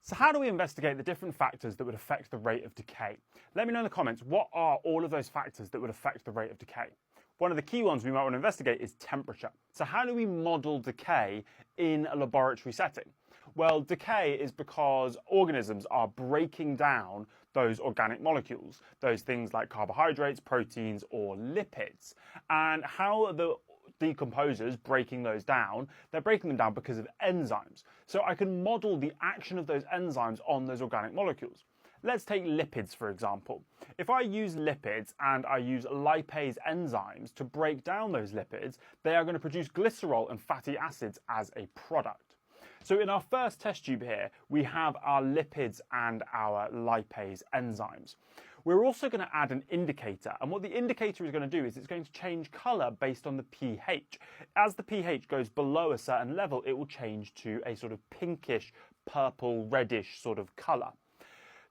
So how do we investigate the different factors that would affect the rate of decay? Let me know in the comments, what are all of those factors that would affect the rate of decay? One of the key ones we might want to investigate is temperature. So how do we model decay in a laboratory setting? Well, decay is because organisms are breaking down those organic molecules, those things like carbohydrates, proteins, or lipids. And how the decomposers breaking those down, they're breaking them down because of enzymes. So I can model the action of those enzymes on those organic molecules. Let's take lipids, for example. If I use lipids and I use lipase enzymes to break down those lipids, they are going to produce glycerol and fatty acids as a product. So in our first test tube here, we have our lipids and our lipase enzymes. We're also going to add an indicator, and what the indicator is going to do is it's going to change colour based on the pH. As the pH goes below a certain level, it will change to a sort of pinkish, purple, reddish sort of colour.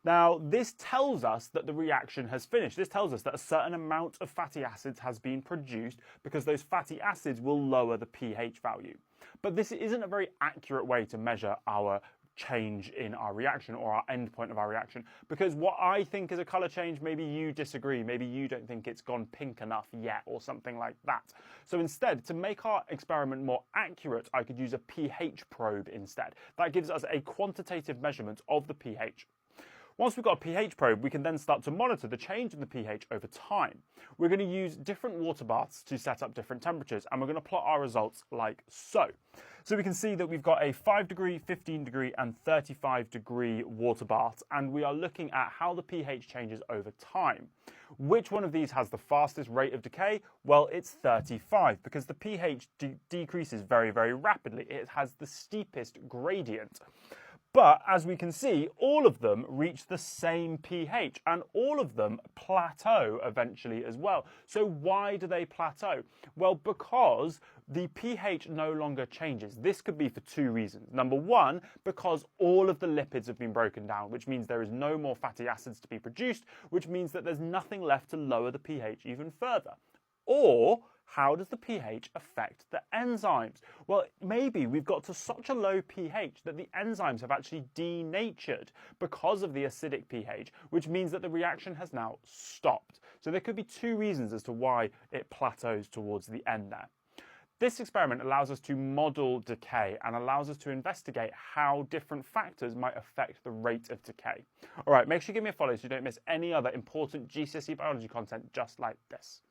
Now, this tells us that the reaction has finished. This tells us that a certain amount of fatty acids has been produced because those fatty acids will lower the pH value. But this isn't a very accurate way to measure our change in our reaction or our end point of our reaction, because what I think is a colour change, maybe you disagree, maybe you don't think it's gone pink enough yet or something like that. So instead, to make our experiment more accurate, I could use a pH probe instead. That gives us a quantitative measurement of the pH. Once we've got a pH probe, we can then start to monitor the change in the pH over time. We're going to use different water baths to set up different temperatures, and we're going to plot our results like so. So we can see that we've got a 5 degree, 15 degree, and 35 degree water bath, and we are looking at how the pH changes over time. Which one of these has the fastest rate of decay? Well, it's 35, because the pH decreases very, very rapidly. It has the steepest gradient. But as we can see, all of them reach the same pH and all of them plateau eventually as well. So why do they plateau? Well, because the pH no longer changes. This could be for two reasons. Number one, because all of the lipids have been broken down, which means there is no more fatty acids to be produced, which means that there's nothing left to lower the pH even further. Or, how does the pH affect the enzymes? Well, maybe we've got to such a low pH that the enzymes have actually denatured because of the acidic pH, which means that the reaction has now stopped. So there could be two reasons as to why it plateaus towards the end there. This experiment allows us to model decay and allows us to investigate how different factors might affect the rate of decay. All right, make sure you give me a follow so you don't miss any other important GCSE biology content just like this.